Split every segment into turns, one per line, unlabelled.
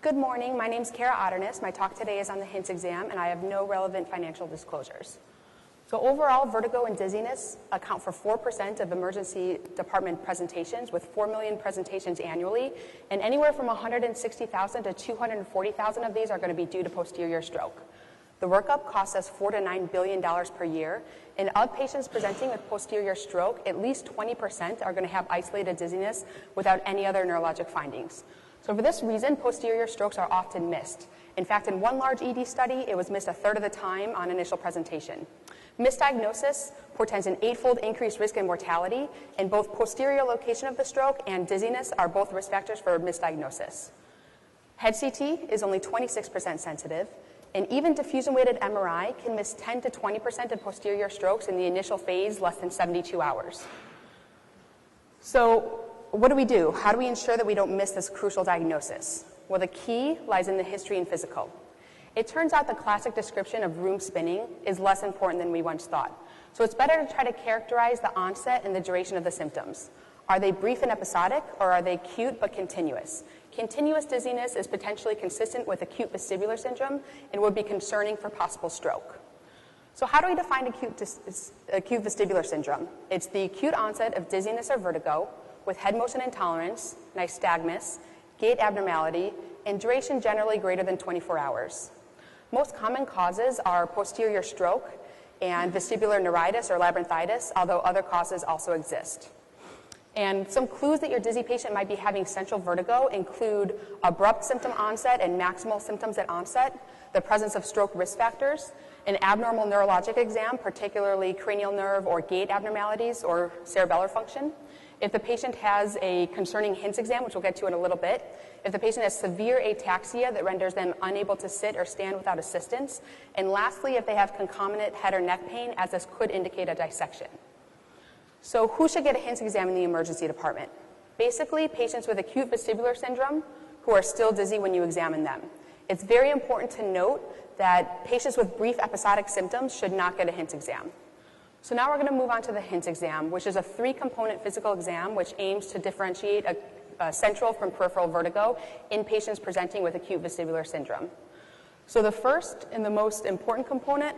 Good morning, my name is Karalyn. My talk today is on the HINTS exam, and I have no relevant financial disclosures. So overall, vertigo and dizziness account for 4% of emergency department presentations, with 4 million presentations annually, and anywhere from 160,000 to 240,000 of these are going to be due to posterior stroke. The workup costs us $4 to $9 billion per year, and of patients presenting with posterior stroke, at least 20% are going to have isolated dizziness without any other neurologic findings. So for this reason, posterior strokes are often missed. In fact, in one large ED study, it was missed a third of the time on initial presentation. Misdiagnosis portends an 8-fold increased risk in mortality, and both posterior location of the stroke and dizziness are both risk factors for misdiagnosis. Head CT is only 26% sensitive, and even diffusion-weighted MRI can miss 10 to 20% of posterior strokes in the initial phase, less than 72 hours. So what do we do? How do we ensure that we don't miss this crucial diagnosis? Well, the key lies in the history and physical. It turns out the classic description of room spinning is less important than we once thought. So it's better to try to characterize the onset and the duration of the symptoms. Are they brief and episodic, or are they acute but continuous? Continuous dizziness is potentially consistent with acute vestibular syndrome and would be concerning for possible stroke. So how do we define acute vestibular syndrome? It's the acute onset of dizziness or vertigo with head motion intolerance, nystagmus, gait abnormality, and duration generally greater than 24 hours. Most common causes are posterior stroke and vestibular neuritis or labyrinthitis, although other causes also exist. And some clues that your dizzy patient might be having central vertigo include abrupt symptom onset and maximal symptoms at onset, the presence of stroke risk factors, an abnormal neurologic exam, particularly cranial nerve or gait abnormalities or cerebellar function. If the patient has a concerning HINTS exam, which we'll get to in a little bit, if the patient has severe ataxia that renders them unable to sit or stand without assistance, and lastly, if they have concomitant head or neck pain, as this could indicate a dissection. So who should get a HINTS exam in the emergency department? Basically, patients with acute vestibular syndrome who are still dizzy when you examine them. It's very important to note that patients with brief episodic symptoms should not get a HINTS exam. So now we're going to move on to the HINTS exam, which is a 3-component physical exam which aims to differentiate a central from peripheral vertigo in patients presenting with acute vestibular syndrome. So the first and the most important component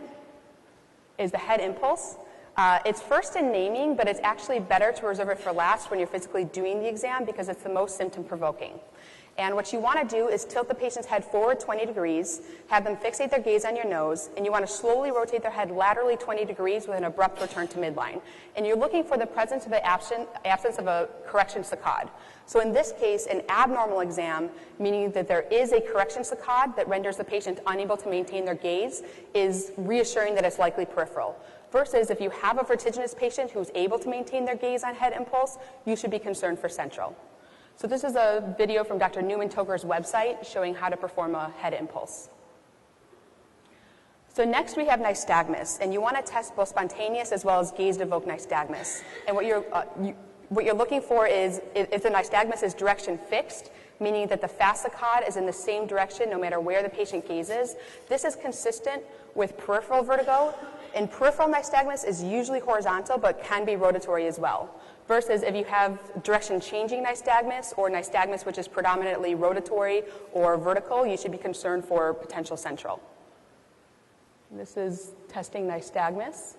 is the head impulse. It's first in naming, but it's actually better to reserve it for last when you're physically doing the exam because it's the most symptom-provoking. And what you want to do is tilt the patient's head forward 20 degrees, have them fixate their gaze on your nose, and you want to slowly rotate their head laterally 20 degrees with an abrupt return to midline. And you're looking for the presence of the absence of a correction saccade. So in this case, an abnormal exam, meaning that there is a correction saccade that renders the patient unable to maintain their gaze, is reassuring that it's likely peripheral. Versus if you have a vertiginous patient who's able to maintain their gaze on head impulse, you should be concerned for central. So this is a video from Dr. Newman-Toker's website showing how to perform a head impulse. So next we have nystagmus, and you want to test both spontaneous as well as gaze-evoked nystagmus. And what you're looking for is if the nystagmus is direction fixed, meaning that the fast saccade is in the same direction no matter where the patient gazes. This is consistent with peripheral vertigo, and peripheral nystagmus is usually horizontal but can be rotatory as well. Versus if you have direction-changing nystagmus or nystagmus which is predominantly rotatory or vertical, you should be concerned for potential central. This is testing nystagmus.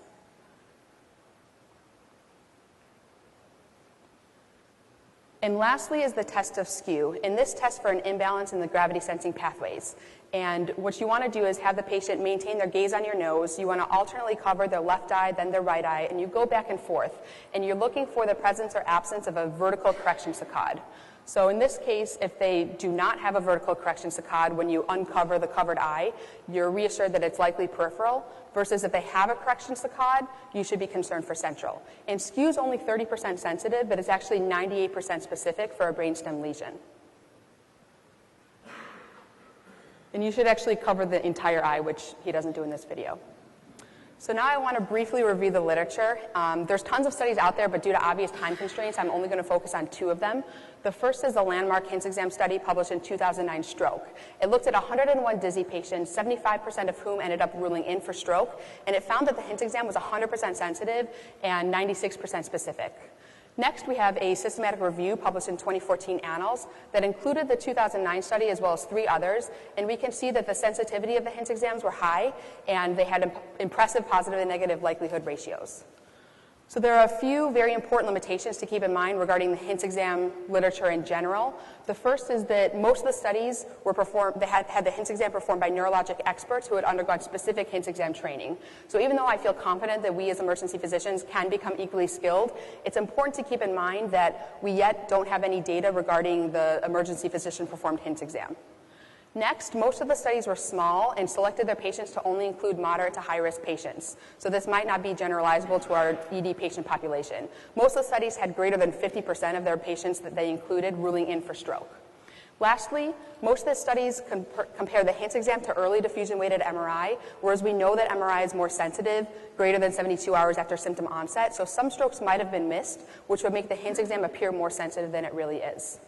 And lastly is the test of skew. And this tests for an imbalance in the gravity sensing pathways. And what you want to do is have the patient maintain their gaze on your nose. You want to alternately cover their left eye, then their right eye, and you go back and forth. And you're looking for the presence or absence of a vertical correction saccade. So in this case, if they do not have a vertical correction saccade when you uncover the covered eye, you're reassured that it's likely peripheral. Versus if they have a correction saccade, you should be concerned for central. And skew is only 30% sensitive, but it's actually 98% specific for a brainstem lesion. And you should actually cover the entire eye, which he doesn't do in this video. So now I want to briefly review the literature. There's tons of studies out there, but due to obvious time constraints, I'm only going to focus on 2 of them. The first is the landmark HINTS exam study published in 2009, Stroke. It looked at 101 dizzy patients, 75% of whom ended up ruling in for stroke, and it found that the HINTS exam was 100% sensitive and 96% specific. Next, we have a systematic review published in 2014 Annals that included the 2009 study as well as 3 others, and we can see that the sensitivity of the HINTS exams were high, and they had impressive positive and negative likelihood ratios. So there are a few very important limitations to keep in mind regarding the HINTS exam literature in general. The first is that most of the studies were performed, they had the HINTS exam performed by neurologic experts who had undergone specific HINTS exam training. So even though I feel confident that we as emergency physicians can become equally skilled, it's important to keep in mind that we yet don't have any data regarding the emergency physician performed HINTS exam. Next, most of the studies were small and selected their patients to only include moderate to high-risk patients. So this might not be generalizable to our ED patient population. Most of the studies had greater than 50% of their patients that they included ruling in for stroke. Lastly, most of the studies compare the HINTS exam to early diffusion-weighted MRI, whereas we know that MRI is more sensitive, greater than 72 hours after symptom onset, so some strokes might have been missed, which would make the HINTS exam appear more sensitive than it really is.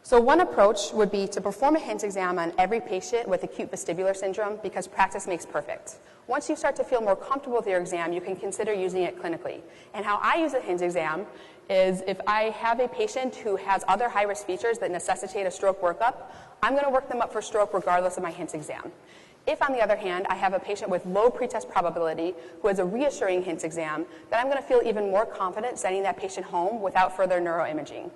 So one approach would be to perform a HINTS exam on every patient with acute vestibular syndrome because practice makes perfect. Once you start to feel more comfortable with your exam, you can consider using it clinically. And how I use a HINTS exam is if I have a patient who has other high-risk features that necessitate a stroke workup, I'm going to work them up for stroke regardless of my HINTS exam. If, on the other hand, I have a patient with low pretest probability who has a reassuring HINTS exam, then I'm going to feel even more confident sending that patient home without further neuroimaging.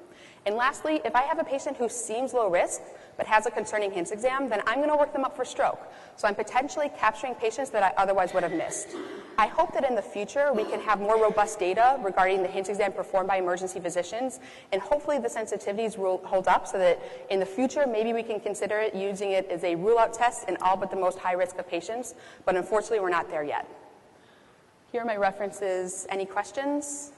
And lastly, if I have a patient who seems low risk but has a concerning HINTS exam, then I'm going to work them up for stroke. So I'm potentially capturing patients that I otherwise would have missed. I hope that in the future we can have more robust data regarding the HINTS exam performed by emergency physicians, and hopefully the sensitivities will hold up so that in the future maybe we can consider using it as a rule-out test in all but the most high risk of patients, but unfortunately we're not there yet. Here are my references. Any questions?